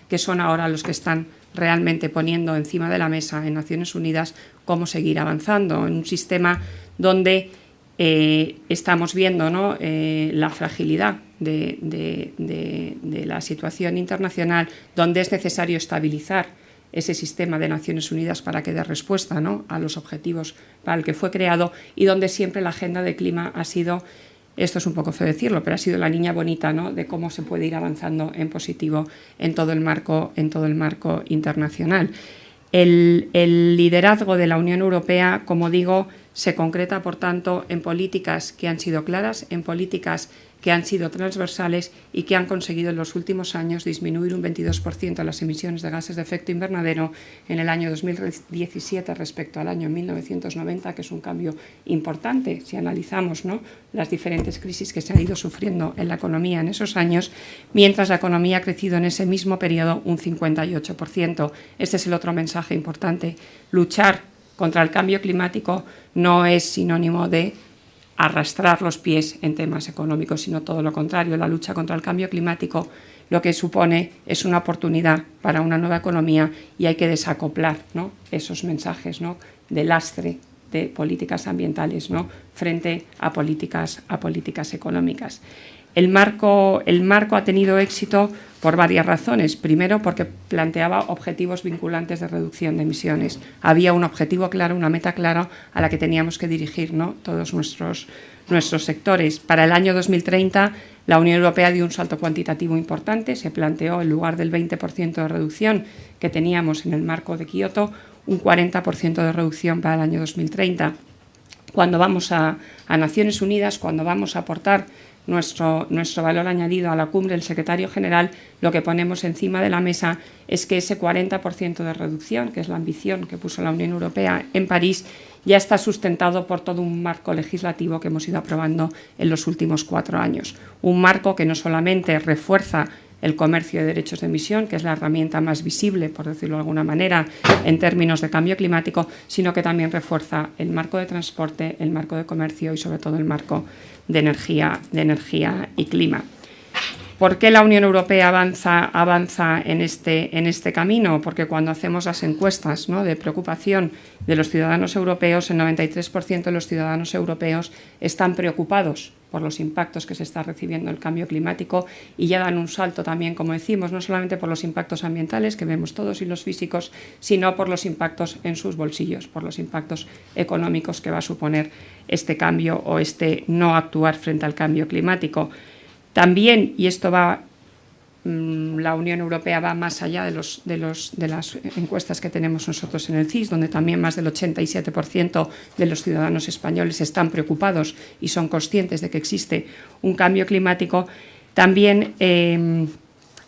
que son ahora los que están realmente poniendo encima de la mesa en Naciones Unidas cómo seguir avanzando en un sistema donde estamos viendo, ¿no?, la fragilidad de la situación internacional, donde es necesario estabilizar ese sistema de Naciones Unidas para que dé respuesta, ¿no?, a los objetivos para el que fue creado, y donde siempre la agenda de clima ha sido, esto es un poco feo decirlo, pero ha sido la niña bonita, ¿no?, de cómo se puede ir avanzando en positivo en todo el marco internacional. El liderazgo de la Unión Europea, como digo, se concreta, por tanto, en políticas que han sido claras, en políticas que han sido transversales y que han conseguido en los últimos años disminuir un 22% las emisiones de gases de efecto invernadero en el año 2017 respecto al año 1990, que es un cambio importante si analizamos, ¿no?, las diferentes crisis que se han ido sufriendo en la economía en esos años, mientras la economía ha crecido en ese mismo periodo un 58%. Este es el otro mensaje importante. Luchar contra el cambio climático no es sinónimo de arrastrar los pies en temas económicos, sino todo lo contrario. La lucha contra el cambio climático lo que supone es una oportunidad para una nueva economía, y hay que desacoplar, ¿no?, esos mensajes, ¿no?, de lastre de políticas ambientales, ¿no?, frente a políticas económicas. El marco ha tenido éxito por varias razones. Primero, porque planteaba objetivos vinculantes de reducción de emisiones. Había un objetivo claro, una meta clara a la que teníamos que dirigir, ¿no?, todos nuestros sectores. Para el año 2030, la Unión Europea dio un salto cuantitativo importante. Se planteó, en lugar del 20% de reducción que teníamos en el marco de Kioto, un 40% de reducción para el año 2030. Cuando vamos a Naciones Unidas, cuando vamos a aportar nuestro valor añadido a la cumbre del secretario general, lo que ponemos encima de la mesa es que ese 40% de reducción, que es la ambición que puso la Unión Europea en París, ya está sustentado por todo un marco legislativo que hemos ido aprobando en los últimos 4 años. Un marco que no solamente refuerza el comercio de derechos de emisión, que es la herramienta más visible, por decirlo de alguna manera, en términos de cambio climático, sino que también refuerza el marco de transporte, el marco de comercio y, sobre todo, el marco de energía y clima. ¿Por qué la Unión Europea avanza en este camino? Porque cuando hacemos las encuestas, ¿no?, de preocupación de los ciudadanos europeos, el 93% de los ciudadanos europeos están preocupados por los impactos que se está recibiendo el cambio climático, y ya dan un salto también, como decimos, no solamente por los impactos ambientales que vemos todos y los físicos, sino por los impactos en sus bolsillos, por los impactos económicos que va a suponer este cambio o este no actuar frente al cambio climático. También, y esto va, la Unión Europea va más allá de las encuestas que tenemos nosotros en el CIS, donde también más del 87% de los ciudadanos españoles están preocupados y son conscientes de que existe un cambio climático. También el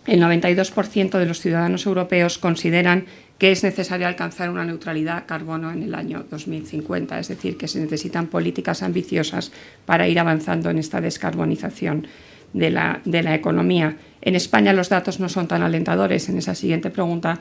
92% de los ciudadanos europeos consideran que es necesario alcanzar una neutralidad carbono en el año 2050, es decir, que se necesitan políticas ambiciosas para ir avanzando en esta descarbonización de la economía. En España los datos no son tan alentadores. En esa siguiente pregunta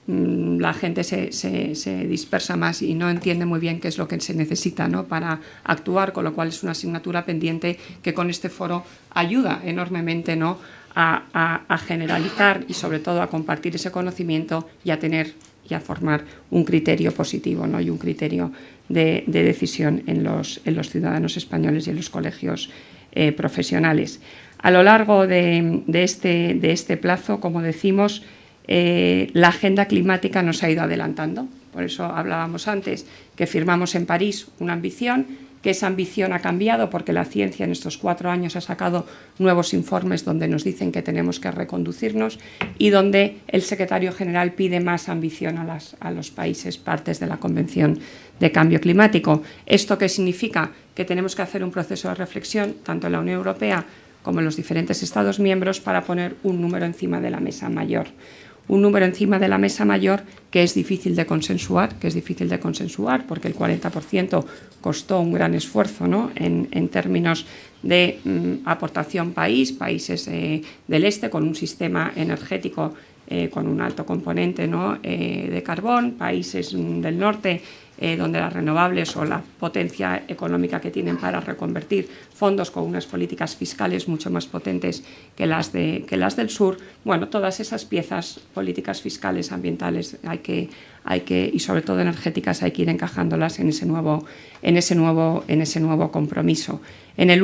la gente se dispersa más y no entiende muy bien qué es lo que se necesita, ¿no?, para actuar, con lo cual es una asignatura pendiente que con este foro ayuda enormemente, ¿no?, a generalizar y, sobre todo, a compartir ese conocimiento y a tener y a formar un criterio positivo, ¿no?, y un criterio de decisión en los ciudadanos españoles y en los colegios profesionales. A lo largo de este plazo, como decimos, la agenda climática nos ha ido adelantando. Por eso hablábamos antes que firmamos en París una ambición, que esa ambición ha cambiado porque la ciencia en estos 4 años ha sacado nuevos informes donde nos dicen que tenemos que reconducirnos, y donde el secretario general pide más ambición a los países partes de la Convención de Cambio Climático. ¿Esto qué significa? Que tenemos que hacer un proceso de reflexión, tanto en la Unión Europea como en los diferentes Estados miembros, para poner un número encima de la mesa mayor. Un número encima de la mesa mayor que es difícil de consensuar, porque el 40% costó un gran esfuerzo, ¿no?, en términos de aportación países del este, con un sistema energético con un alto componente, ¿no?, de carbón, países del norte donde las renovables o la potencia económica que tienen para reconvertir fondos con unas políticas fiscales mucho más potentes que las del sur. Bueno, todas esas piezas, políticas fiscales, ambientales, y sobre todo energéticas, hay que ir encajándolas en ese nuevo compromiso. En la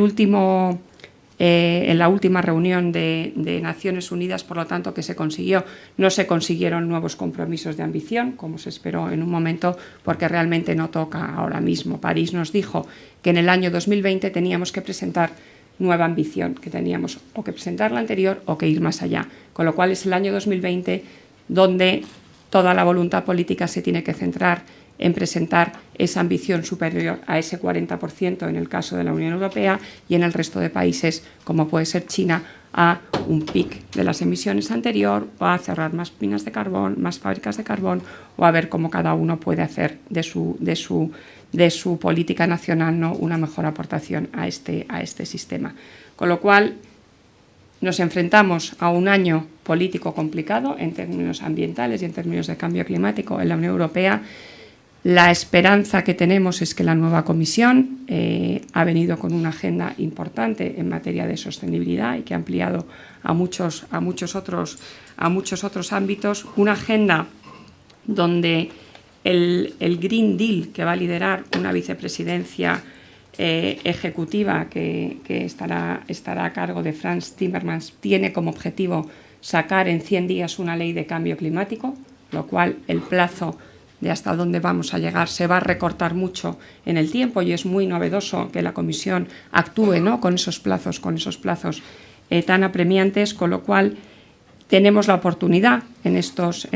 última reunión de Naciones Unidas, por lo tanto, que se consiguió, no se consiguieron nuevos compromisos de ambición, como se esperó en un momento, porque realmente no toca ahora mismo. París nos dijo que en el año 2020 teníamos que presentar nueva ambición, que teníamos o que presentar la anterior o que ir más allá, con lo cual es el año 2020 donde toda la voluntad política se tiene que centrar en presentar esa ambición superior a ese 40% en el caso de la Unión Europea y en el resto de países, como puede ser China, a un pic de las emisiones anterior, o a cerrar más minas de carbón, más fábricas de carbón, o a ver cómo cada uno puede hacer de su política nacional, ¿no?, una mejor aportación a este sistema. Con lo cual, nos enfrentamos a un año político complicado en términos ambientales y en términos de cambio climático en la Unión Europea. La esperanza que tenemos es que la nueva Comisión ha venido con una agenda importante en materia de sostenibilidad y que ha ampliado a muchos otros ámbitos, una agenda donde el Green Deal, que va a liderar una vicepresidencia ejecutiva que estará a cargo de Frans Timmermans, tiene como objetivo sacar en 100 días una ley de cambio climático, lo cual el plazo de hasta dónde vamos a llegar se va a recortar mucho en el tiempo, y es muy novedoso que la Comisión actúe, ¿no?, con esos plazos tan apremiantes, con lo cual tenemos la oportunidad en estos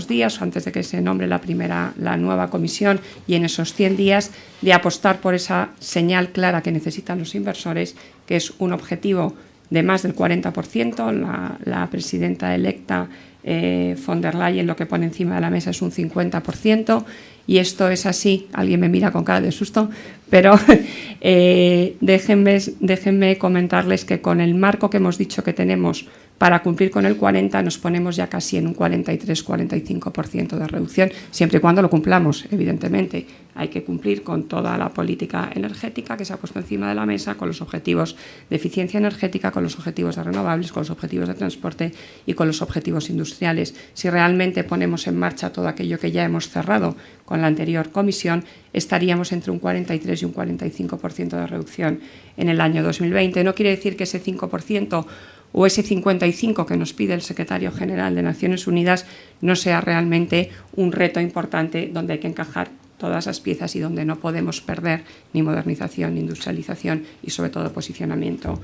días, antes de que se nombre la nueva Comisión, y en esos 100 días, de apostar por esa señal clara que necesitan los inversores, que es un objetivo de más del 40%. La presidenta electa von der Leyen lo que pone encima de la mesa es un 50%, y esto es así. Alguien me mira con cara de susto, pero déjenme comentarles que con el marco que hemos dicho que tenemos para cumplir con el 40, nos ponemos ya casi en un 43-45% de reducción, siempre y cuando lo cumplamos, evidentemente. Hay que cumplir con toda la política energética que se ha puesto encima de la mesa, con los objetivos de eficiencia energética, con los objetivos de renovables, con los objetivos de transporte y con los objetivos industriales. Si realmente ponemos en marcha todo aquello que ya hemos cerrado con la anterior comisión, estaríamos entre un 43 y un 45% de reducción en el año 2020. No quiere decir que ese 5% o ese 55% que nos pide el secretario general de Naciones Unidas no sea realmente un reto importante donde hay que encajar todas las piezas y donde no podemos perder ni modernización, ni industrialización y sobre todo posicionamiento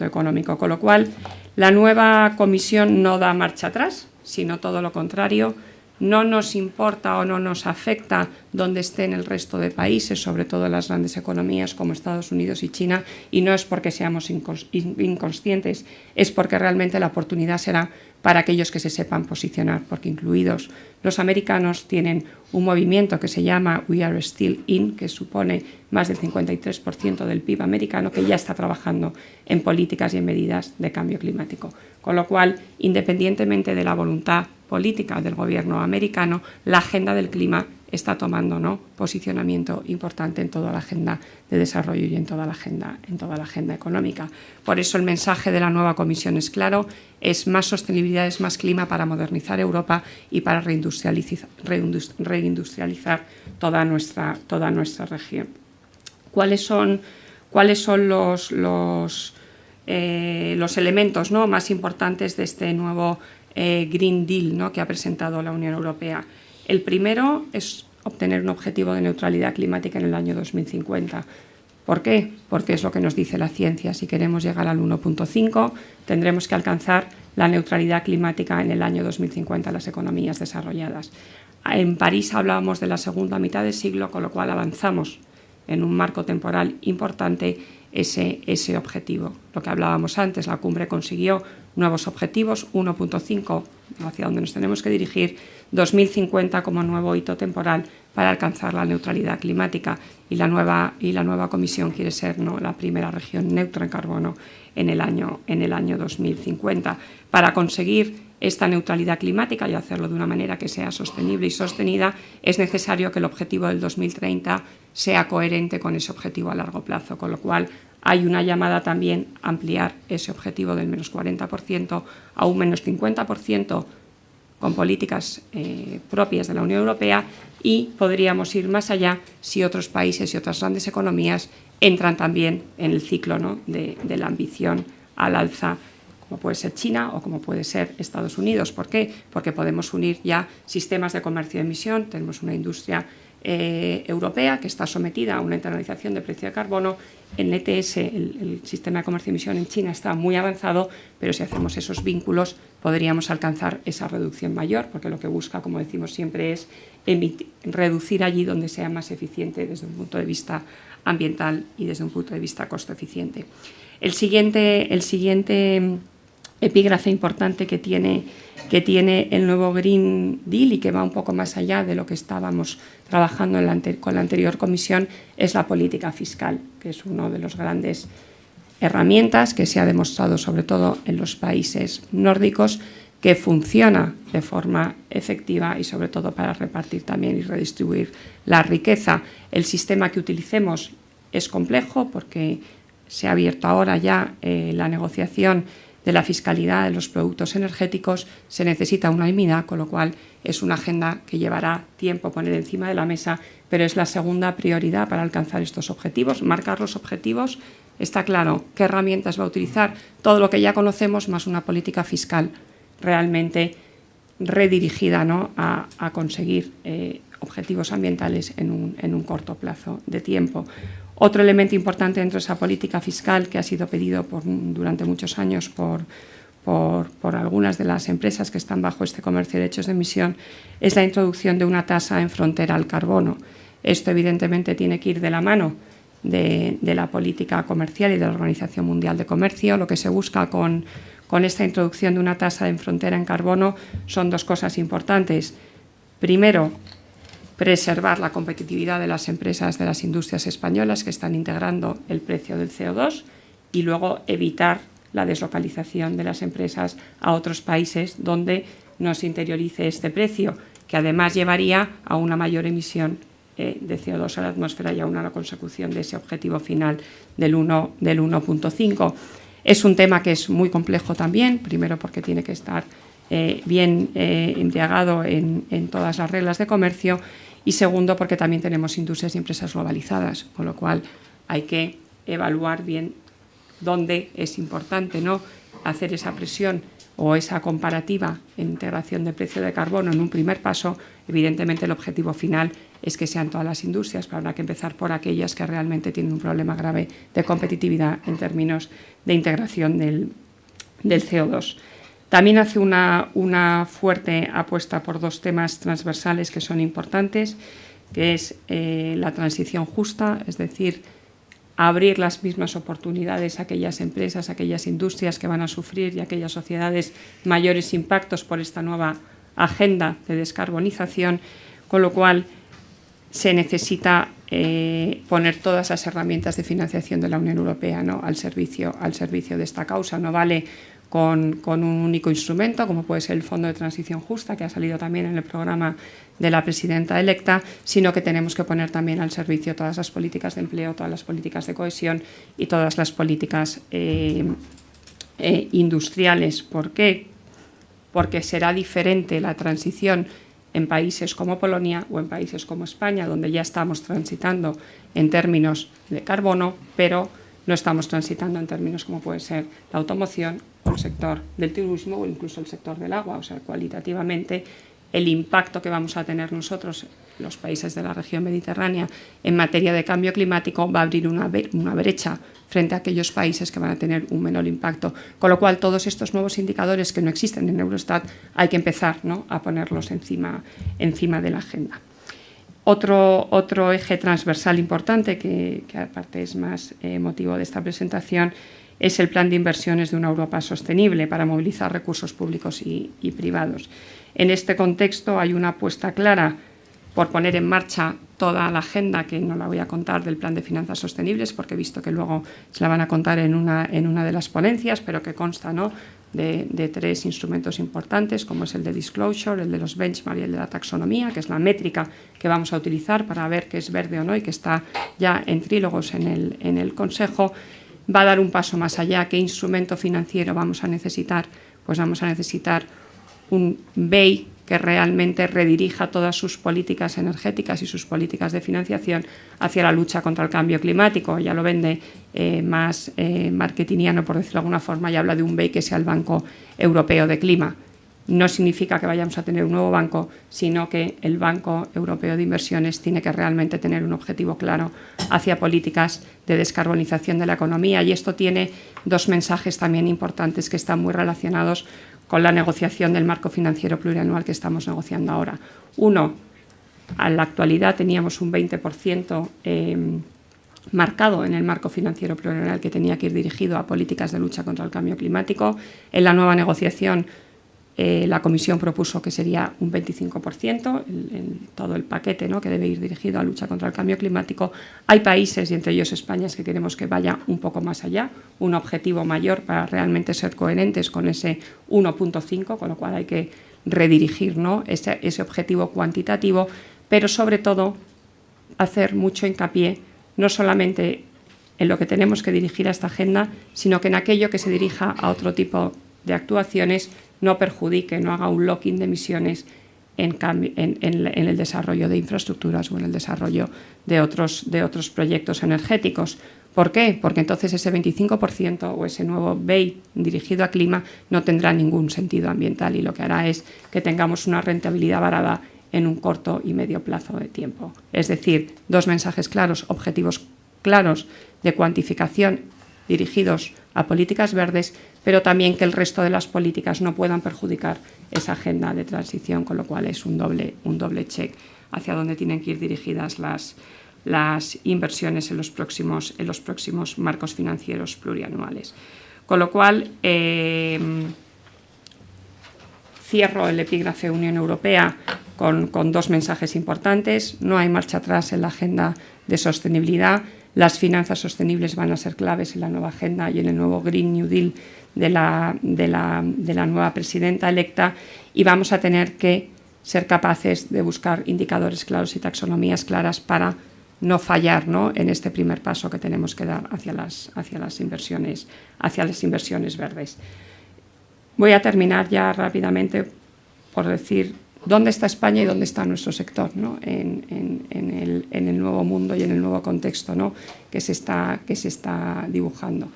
económico. Con lo cual, la nueva comisión no da marcha atrás, sino todo lo contrario. No nos importa o no nos afecta dónde estén el resto de países, sobre todo las grandes economías como Estados Unidos y China, y no es porque seamos inconscientes, es porque realmente la oportunidad será para aquellos que se sepan posicionar, porque incluidos los americanos tienen un movimiento que se llama We Are Still In, que supone más del 53% del PIB americano, que ya está trabajando en políticas y en medidas de cambio climático. Con lo cual, independientemente de la voluntad política del gobierno americano, la agenda del clima está tomando, ¿no?, posicionamiento importante en toda la agenda de desarrollo y en toda la agenda económica. Por eso el mensaje de la nueva Comisión es claro: es más sostenibilidad, es más clima para modernizar Europa y para reindustrializar toda nuestra región. ¿Cuáles son los elementos, ¿no?, más importantes de este nuevo Green Deal, ¿no?, que ha presentado la Unión Europea? El primero es obtener un objetivo de neutralidad climática en el año 2050. ¿Por qué? Porque es lo que nos dice la ciencia. Si queremos llegar al 1,5, tendremos que alcanzar la neutralidad climática en el año 2050 en las economías desarrolladas. En París hablábamos de la segunda mitad del siglo, con lo cual avanzamos en un marco temporal importante ese objetivo. Lo que hablábamos antes, la cumbre consiguió nuevos objetivos, 1,5 hacia donde nos tenemos que dirigir, 2050 como nuevo hito temporal para alcanzar la neutralidad climática, y la nueva Comisión quiere ser, ¿no?, la primera región neutra en carbono en el año 2050. Para conseguir esta neutralidad climática y hacerlo de una manera que sea sostenible y sostenida, es necesario que el objetivo del 2030 sea coherente con ese objetivo a largo plazo, con lo cual hay una llamada también a ampliar ese objetivo del menos 40% a un menos 50% con políticas propias de la Unión Europea, y podríamos ir más allá si otros países y otras grandes economías entran también en el ciclo, ¿no?, de la ambición al alza, como puede ser China o como puede ser Estados Unidos. ¿Por qué? Porque podemos unir ya sistemas de comercio de emisión. Tenemos una industria europea que está sometida a una internalización de precio de carbono. En ETS, el sistema de comercio de emisión en China está muy avanzado, pero si hacemos esos vínculos podríamos alcanzar esa reducción mayor, porque lo que busca, como decimos siempre, es reducir allí donde sea más eficiente desde un punto de vista ambiental y desde un punto de vista costo eficiente. El siguiente epígrafe importante que tiene el nuevo Green Deal y que va un poco más allá de lo que estábamos trabajando con la anterior comisión es la política fiscal, que es una de las grandes herramientas que se ha demostrado, sobre todo en los países nórdicos, que funciona de forma efectiva y sobre todo para repartir también y redistribuir la riqueza. El sistema que utilicemos es complejo porque se ha abierto ahora ya la negociación de la fiscalidad de los productos energéticos. Se necesita unanimidad, con lo cual es una agenda que llevará tiempo poner encima de la mesa, pero es la segunda prioridad para alcanzar estos objetivos. Marcar los objetivos, está claro qué herramientas va a utilizar, todo lo que ya conocemos, más una política fiscal realmente redirigida, ¿no?, a conseguir objetivos ambientales en un corto plazo de tiempo. Otro elemento importante dentro de esa política fiscal, que ha sido pedido durante muchos años por algunas de las empresas que están bajo este comercio de derechos de emisión, es la introducción de una tasa en frontera al carbono. Esto evidentemente tiene que ir de la mano de la política comercial y de la Organización Mundial de Comercio. Lo que se busca con esta introducción de una tasa en frontera en carbono son dos cosas importantes. Primero, preservar la competitividad de las empresas, de las industrias españolas que están integrando el precio del CO2, y luego evitar la deslocalización de las empresas a otros países donde no se interiorice este precio, que además llevaría a una mayor emisión de CO2 a la atmósfera y a una consecución de ese objetivo final del 1,5. Es un tema que es muy complejo también, primero porque tiene que estar bien embriagado en todas las reglas de comercio, y segundo porque también tenemos industrias y empresas globalizadas, con lo cual hay que evaluar bien dónde es importante, ¿no?, hacer esa presión o esa comparativa en integración de precio de carbono en un primer paso. Evidentemente el objetivo final es que sean todas las industrias, pero habrá que empezar por aquellas que realmente tienen un problema grave de competitividad en términos de integración del CO2. También hace una fuerte apuesta por dos temas transversales que son importantes, que es la transición justa, es decir, abrir las mismas oportunidades a aquellas empresas, a aquellas industrias que van a sufrir y a aquellas sociedades mayores impactos por esta nueva agenda de descarbonización, con lo cual se necesita poner todas las herramientas de financiación de la Unión Europea, ¿no?, al servicio de esta causa. No vale con un único instrumento, como puede ser el Fondo de Transición Justa, que ha salido también en el programa de la presidenta electa, sino que tenemos que poner también al servicio todas las políticas de empleo, todas las políticas de cohesión y todas las políticas industriales. ¿Por qué? Porque será diferente la transición en países como Polonia o en países como España, donde ya estamos transitando en términos de carbono, pero no estamos transitando en términos como puede ser la automoción o el sector del turismo o incluso el sector del agua. O sea, cualitativamente el impacto que vamos a tener nosotros, los países de la región mediterránea, en materia de cambio climático va a abrir una brecha frente a aquellos países que van a tener un menor impacto. Con lo cual, todos estos nuevos indicadores que no existen en Eurostat hay que empezar, ¿no?, a ponerlos encima de la agenda. Otro eje transversal importante, que aparte es más motivo de esta presentación, es el plan de inversiones de una Europa sostenible para movilizar recursos públicos y privados. En este contexto hay una apuesta clara por poner en marcha toda la agenda, que no la voy a contar, del plan de finanzas sostenibles, porque he visto que luego se la van a contar en una de las ponencias, pero que consta, ¿no?, de 3 instrumentos importantes, como es el de disclosure, el de los benchmark y el de la taxonomía, que es la métrica que vamos a utilizar para ver qué es verde o no y que está ya en trílogos en el Consejo. Va a dar un paso más allá. ¿Qué instrumento financiero vamos a necesitar? Pues vamos a necesitar un BEI que realmente redirija todas sus políticas energéticas y sus políticas de financiación hacia la lucha contra el cambio climático. Ya lo vende más marketingiano, por decirlo de alguna forma, y habla de un BEI que sea el Banco Europeo de Clima. No significa que vayamos a tener un nuevo banco, sino que el Banco Europeo de Inversiones tiene que realmente tener un objetivo claro hacia políticas de descarbonización de la economía. Y esto tiene 2 mensajes también importantes que están muy relacionados con la negociación del marco financiero plurianual que estamos negociando ahora. Uno, en la actualidad teníamos un 20% marcado en el marco financiero plurianual que tenía que ir dirigido a políticas de lucha contra el cambio climático. En la nueva negociación la Comisión propuso que sería un 25% en todo el paquete, ¿no?, que debe ir dirigido a lucha contra el cambio climático. Hay países, y entre ellos España, que queremos que vaya un poco más allá, un objetivo mayor para realmente ser coherentes con ese 1.5, con lo cual hay que redirigir, ¿no?, ese objetivo cuantitativo, pero sobre todo hacer mucho hincapié no solamente en lo que tenemos que dirigir a esta agenda, sino que en aquello que se dirija a otro tipo de actuaciones no perjudique, no haga un lock-in de emisiones en el desarrollo de infraestructuras o en el desarrollo de otros proyectos energéticos. ¿Por qué? Porque entonces ese 25% o ese nuevo BEI dirigido a clima no tendrá ningún sentido ambiental y lo que hará es que tengamos una rentabilidad barata en un corto y medio plazo de tiempo. Es decir, 2 mensajes claros, objetivos claros de cuantificación dirigidos a políticas verdes, pero también que el resto de las políticas no puedan perjudicar esa agenda de transición, con lo cual es un doble check hacia dónde tienen que ir dirigidas las inversiones en los próximos marcos financieros plurianuales. Con lo cual, cierro el epígrafe Unión Europea con 2 mensajes importantes. No hay marcha atrás en la agenda de sostenibilidad. Las finanzas sostenibles van a ser claves en la nueva agenda y en el nuevo Green New Deal de la nueva presidenta electa, y vamos a tener que ser capaces de buscar indicadores claros y taxonomías claras para no fallar, ¿no?, en este primer paso que tenemos que dar hacia las inversiones verdes. Voy a terminar ya rápidamente por decir dónde está España y dónde está nuestro sector, ¿no?, en el nuevo mundo y en el nuevo contexto, ¿no?, que se está dibujando.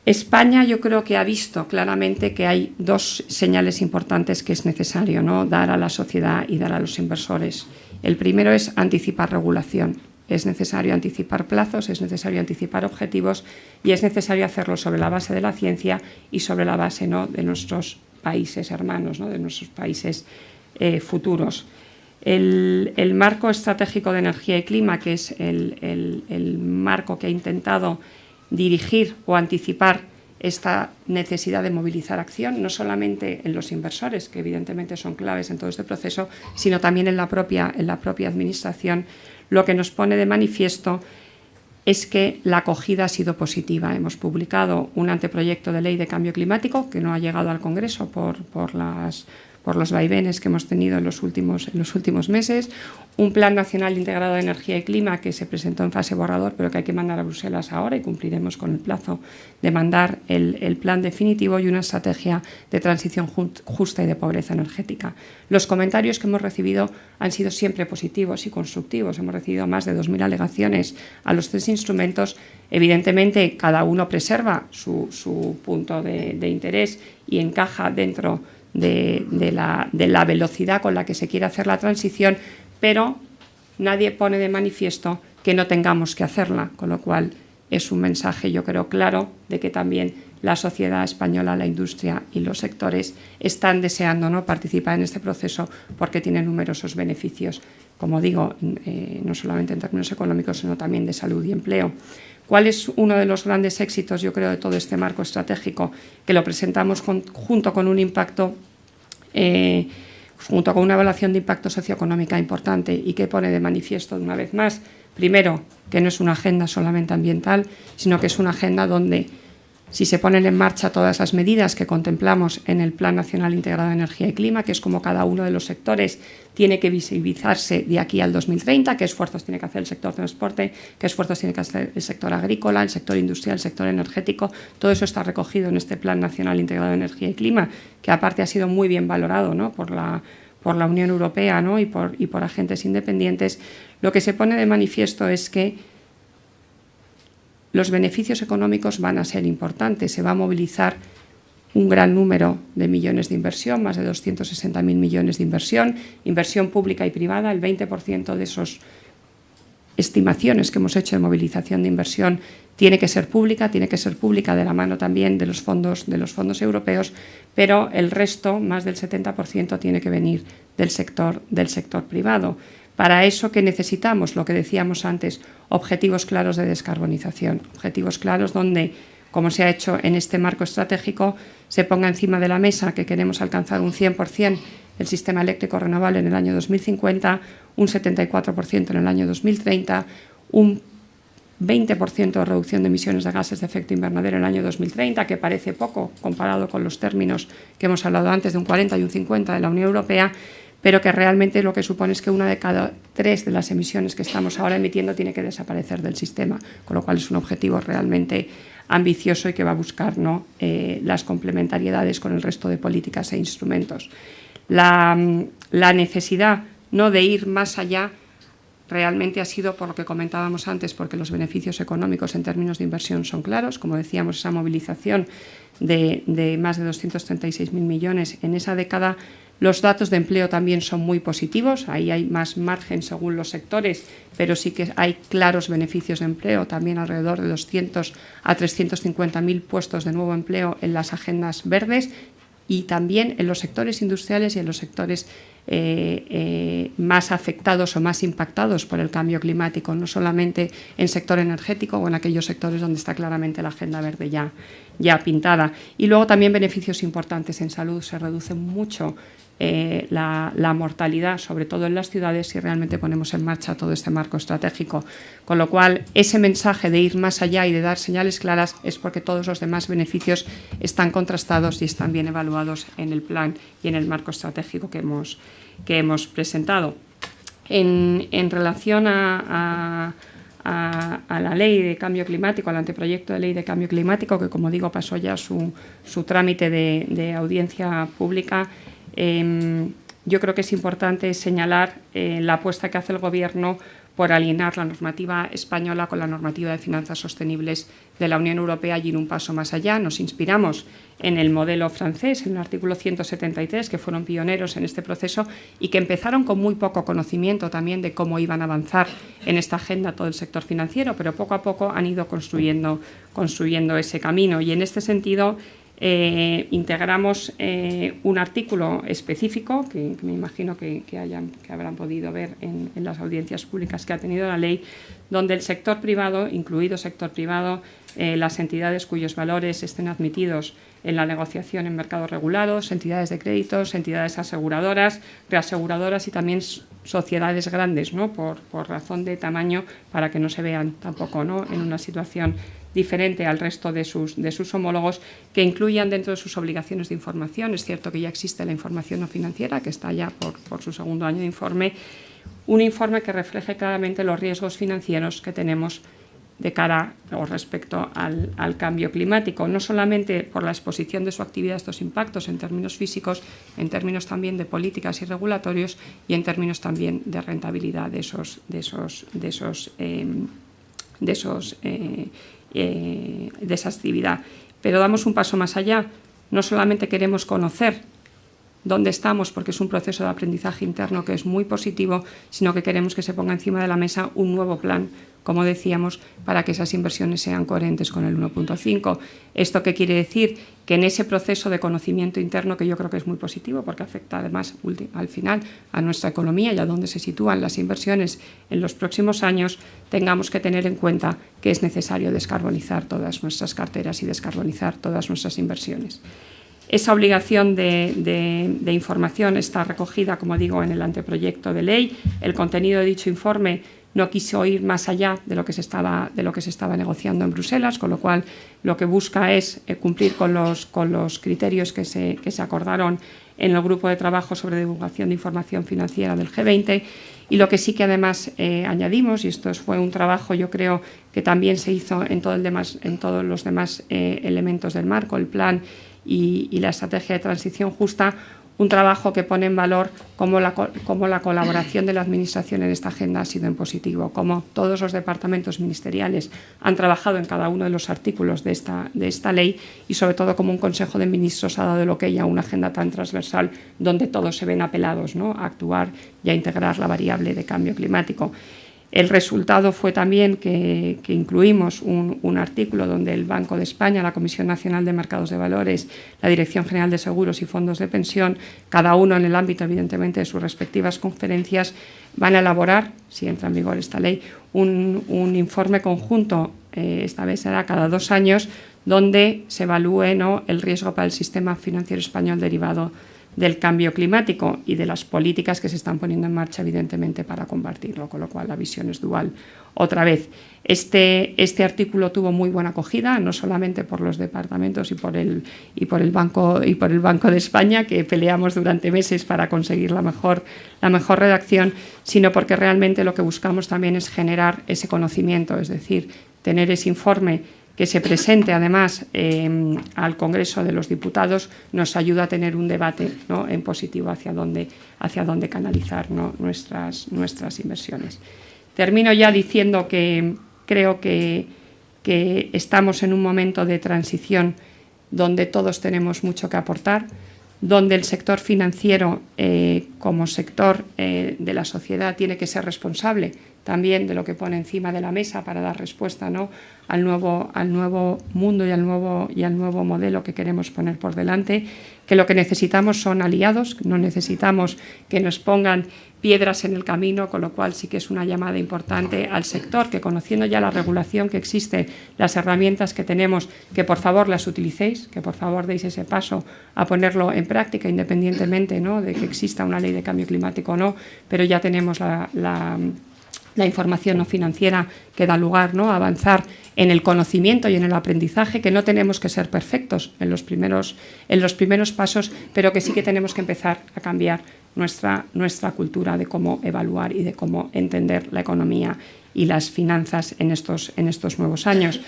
España, yo creo que ha visto claramente que hay 2 señales importantes que es necesario, ¿no?, dar a la sociedad y dar a los inversores. El primero es anticipar regulación. Es necesario anticipar plazos, es necesario anticipar objetivos y es necesario hacerlo sobre la base de la ciencia y sobre la base, ¿no?, de nuestros países hermanos, ¿no?, de nuestros países futuros. El marco estratégico de energía y clima, que es el marco que ha intentado dirigir o anticipar esta necesidad de movilizar acción, no solamente en los inversores, que evidentemente son claves en todo este proceso, sino también en la propia Administración. Lo que nos pone de manifiesto es que la acogida ha sido positiva. Hemos publicado un anteproyecto de ley de cambio climático que no ha llegado al Congreso por los vaivenes que hemos tenido en los últimos meses, un Plan Nacional Integrado de Energía y Clima que se presentó en fase borrador, pero que hay que mandar a Bruselas ahora y cumpliremos con el plazo de mandar el plan definitivo, y una estrategia de transición justa y de pobreza energética. Los comentarios que hemos recibido han sido siempre positivos y constructivos. Hemos recibido más de 2.000 alegaciones a los 3 instrumentos. Evidentemente, cada uno preserva su punto de interés y encaja dentro de la velocidad con la que se quiere hacer la transición, pero nadie pone de manifiesto que no tengamos que hacerla, con lo cual es un mensaje, yo creo, claro de que también la sociedad española, la industria y los sectores están deseando, ¿no?, participar en este proceso porque tiene numerosos beneficios, como digo, no solamente en términos económicos, sino también de salud y empleo. ¿Cuál es uno de los grandes éxitos, yo creo, de todo este marco estratégico? Que lo presentamos junto con un impacto, junto con una evaluación de impacto socioeconómica importante, y que pone de manifiesto una vez más, primero, que no es una agenda solamente ambiental, sino que es una agenda donde si se ponen en marcha todas las medidas que contemplamos en el Plan Nacional Integrado de Energía y Clima, que es como cada uno de los sectores tiene que visibilizarse de aquí al 2030, qué esfuerzos tiene que hacer el sector transporte, qué esfuerzos tiene que hacer el sector agrícola, el sector industrial, el sector energético. Todo eso está recogido en este Plan Nacional Integrado de Energía y Clima, que aparte ha sido muy bien valorado, ¿no?, por la Unión Europea, ¿no?, y por agentes independientes. Lo que se pone de manifiesto es que los beneficios económicos van a ser importantes. Se va a movilizar un gran número de millones de inversión, más de 260.000 millones de inversión pública y privada. El 20% de esas estimaciones que hemos hecho de movilización de inversión tiene que ser pública de la mano también de los fondos europeos, pero el resto, más del 70%, tiene que venir del sector privado. Para eso, ¿qué necesitamos? Lo que decíamos antes, objetivos claros de descarbonización, objetivos claros donde, como se ha hecho en este marco estratégico, se ponga encima de la mesa que queremos alcanzar un 100% del sistema eléctrico renovable en el año 2050, un 74% en el año 2030, un 20% de reducción de emisiones de gases de efecto invernadero en el año 2030, que parece poco comparado con los términos que hemos hablado antes de un 40 y un 50 de la Unión Europea, pero que realmente lo que supone es que 1 de cada 3 de las emisiones que estamos ahora emitiendo tiene que desaparecer del sistema, con lo cual es un objetivo realmente ambicioso y que va a buscar, ¿no?, las complementariedades con el resto de políticas e instrumentos. La necesidad, ¿no?, de ir más allá realmente ha sido por lo que comentábamos antes, porque los beneficios económicos en términos de inversión son claros. Como decíamos, esa movilización de más de 236.000 millones en esa década. Los datos de empleo también son muy positivos, ahí hay más margen según los sectores, pero sí que hay claros beneficios de empleo, también alrededor de 200 a 350.000 puestos de nuevo empleo en las agendas verdes y también en los sectores industriales y en los sectores más afectados o más impactados por el cambio climático, no solamente en sector energético o en aquellos sectores donde está claramente la agenda verde ya pintada. Y luego también beneficios importantes en salud, se reduce mucho la mortalidad, sobre todo en las ciudades, si realmente ponemos en marcha todo este marco estratégico. Con lo cual, ese mensaje de ir más allá y de dar señales claras es porque todos los demás beneficios están contrastados y están bien evaluados en el plan y en el marco estratégico que hemos presentado. En relación a la ley de cambio climático, al anteproyecto de ley de cambio climático, que, como digo, pasó ya su trámite de audiencia pública, yo creo que es importante señalar la apuesta que hace el Gobierno por alinear la normativa española con la normativa de finanzas sostenibles de la Unión Europea y ir un paso más allá. Nos inspiramos en el modelo francés, en el artículo 173, que fueron pioneros en este proceso y que empezaron con muy poco conocimiento también de cómo iban a avanzar en esta agenda todo el sector financiero, pero poco a poco han ido construyendo ese camino. Y en este sentido integramos un artículo específico que me imagino que habrán podido ver en las audiencias públicas que ha tenido la ley, donde el sector privado, incluido sector privado, las entidades cuyos valores estén admitidos en la negociación en mercados regulados, entidades de créditos, entidades aseguradoras, reaseguradoras y también sociedades grandes, ¿no?, por razón de tamaño, para que no se vean tampoco, ¿no?, en una situación diferente al resto de sus homólogos, que incluyan dentro de sus obligaciones de información. Es cierto que ya existe la información no financiera, que está ya por su segundo año de informe, un informe que refleje claramente los riesgos financieros que tenemos de cara o respecto al cambio climático, no solamente por la exposición de su actividad a estos impactos en términos físicos, en términos también de políticas y regulatorios y en términos también de rentabilidad de esa actividad. Pero damos un paso más allá. No solamente queremos conocer dónde estamos, porque es un proceso de aprendizaje interno que es muy positivo, sino que queremos que se ponga encima de la mesa un nuevo plan, como decíamos, para que esas inversiones sean coherentes con el 1.5. ¿Esto qué quiere decir? Que en ese proceso de conocimiento interno, que yo creo que es muy positivo, porque afecta además al final a nuestra economía y a dónde se sitúan las inversiones en los próximos años, tengamos que tener en cuenta que es necesario descarbonizar todas nuestras carteras y descarbonizar todas nuestras inversiones. Esa obligación de información está recogida, como digo, en el anteproyecto de ley. El contenido de dicho informe no quiso ir más allá de lo que se estaba negociando en Bruselas, con lo cual lo que busca es cumplir con los criterios que se acordaron en el grupo de trabajo sobre divulgación de información financiera del G20. Y lo que sí que además añadimos, y esto fue un trabajo yo creo que también se hizo en todos los demás elementos del marco, el plan y la estrategia de transición justa, un trabajo que pone en valor cómo la colaboración de la Administración en esta agenda ha sido en positivo, cómo todos los departamentos ministeriales han trabajado en cada uno de los artículos de esta ley y sobre todo cómo un Consejo de Ministros ha dado el ok a una agenda tan transversal donde todos se ven apelados, ¿no?, a actuar y a integrar la variable de cambio climático. El resultado fue también que incluimos un artículo donde el Banco de España, la Comisión Nacional de Mercados de Valores, la Dirección General de Seguros y Fondos de Pensión, cada uno en el ámbito, evidentemente, de sus respectivas conferencias, van a elaborar, si entra en vigor esta ley, un informe conjunto, esta vez será cada 2 años, donde se evalúe, ¿no?, el riesgo para el sistema financiero español derivado del cambio climático y de las políticas que se están poniendo en marcha, evidentemente, para combatirlo, con lo cual la visión es dual. Otra vez, este artículo tuvo muy buena acogida, no solamente por los departamentos y por el Banco de España, que peleamos durante meses para conseguir la mejor redacción, sino porque realmente lo que buscamos también es generar ese conocimiento, es decir, tener ese informe que se presente además al Congreso de los Diputados nos ayuda a tener un debate, ¿no?, en positivo hacia dónde canalizar, ¿no?, nuestras inversiones. Termino ya diciendo que creo que estamos en un momento de transición donde todos tenemos mucho que aportar, donde el sector financiero como sector de la sociedad tiene que ser responsable también de lo que pone encima de la mesa para dar respuesta, ¿no?, al nuevo mundo y al nuevo modelo que queremos poner por delante, que lo que necesitamos son aliados, no necesitamos que nos pongan piedras en el camino, con lo cual sí que es una llamada importante al sector, que conociendo ya la regulación que existe, las herramientas que tenemos, que por favor las utilicéis, que por favor deis ese paso a ponerlo en práctica, independientemente, ¿no?, de que exista una ley de cambio climático o no, pero ya tenemos la información no financiera que da lugar, ¿no?, a avanzar en el conocimiento y en el aprendizaje, que no tenemos que ser perfectos en los primeros pasos, pero que sí que tenemos que empezar a cambiar nuestra cultura de cómo evaluar y de cómo entender la economía y las finanzas en estos nuevos años.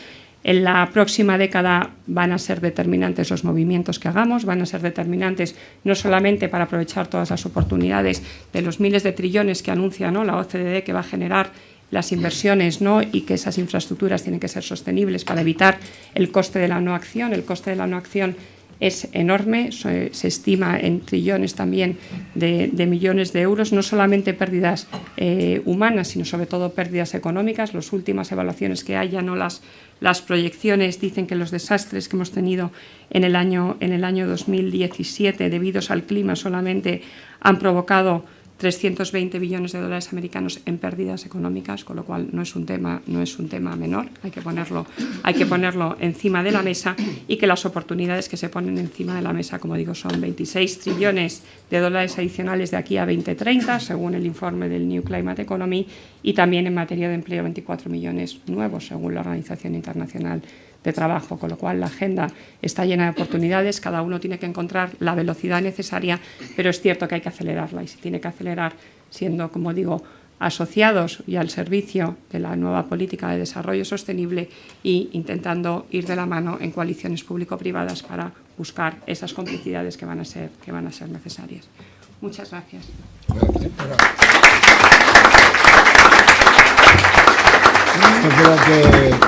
En la próxima década van a ser determinantes los movimientos que hagamos, van a ser determinantes no solamente para aprovechar todas las oportunidades de los miles de trillones que anuncia, ¿no?, la OCDE, que va a generar las inversiones, ¿no?, y que esas infraestructuras tienen que ser sostenibles para evitar el coste de la no acción. El coste de la no acción es enorme, se estima en trillones también de millones de euros, no solamente pérdidas humanas, sino sobre todo pérdidas económicas. Las últimas evaluaciones que hay, ya no las proyecciones, dicen que los desastres que hemos tenido en el año 2017 debidos al clima solamente han provocado 320 billones de dólares americanos en pérdidas económicas, con lo cual no es un tema menor, hay que ponerlo encima de la mesa, y que las oportunidades que se ponen encima de la mesa, como digo, son 26 trillones de dólares adicionales de aquí a 2030, según el informe del New Climate Economy, y también en materia de empleo 24 millones nuevos, según la Organización Internacional de Trabajo, con lo cual la agenda está llena de oportunidades, cada uno tiene que encontrar la velocidad necesaria, pero es cierto que hay que acelerarla, y se tiene que acelerar siendo, como digo, asociados y al servicio de la nueva política de desarrollo sostenible, e intentando ir de la mano en coaliciones público-privadas para buscar esas complicidades que van a ser necesarias. Muchas gracias.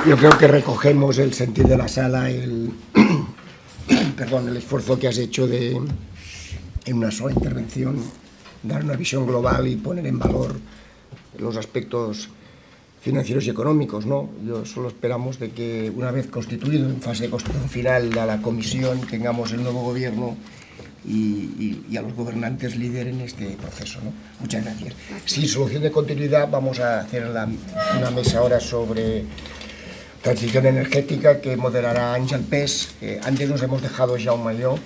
Yo creo que recogemos el sentir de la sala, el esfuerzo que has hecho de, en una sola intervención, dar una visión global y poner en valor los aspectos financieros y económicos, ¿no? Yo solo esperamos de que una vez constituido en fase de constitución final a la comisión, tengamos el nuevo gobierno y a los gobernantes lideren este proceso, ¿no? Muchas gracias. Sin solución de continuidad, vamos a hacer una mesa ahora sobre transición energética que moderará Ángel Pes. Antes nos hemos dejado, Jaume y yo,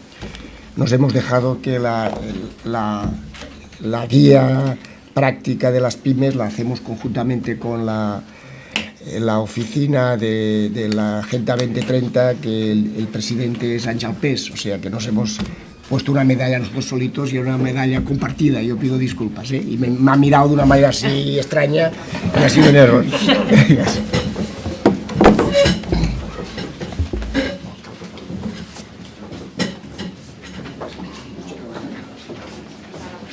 nos hemos dejado que la guía, práctica de las pymes la hacemos conjuntamente con la oficina de la Agenda 2030, que el presidente es Ángel Pes, o sea que nos hemos puesto una medalla nosotros solitos y una medalla compartida. Yo pido disculpas, y me ha mirado de una manera así extraña y ha sido un error.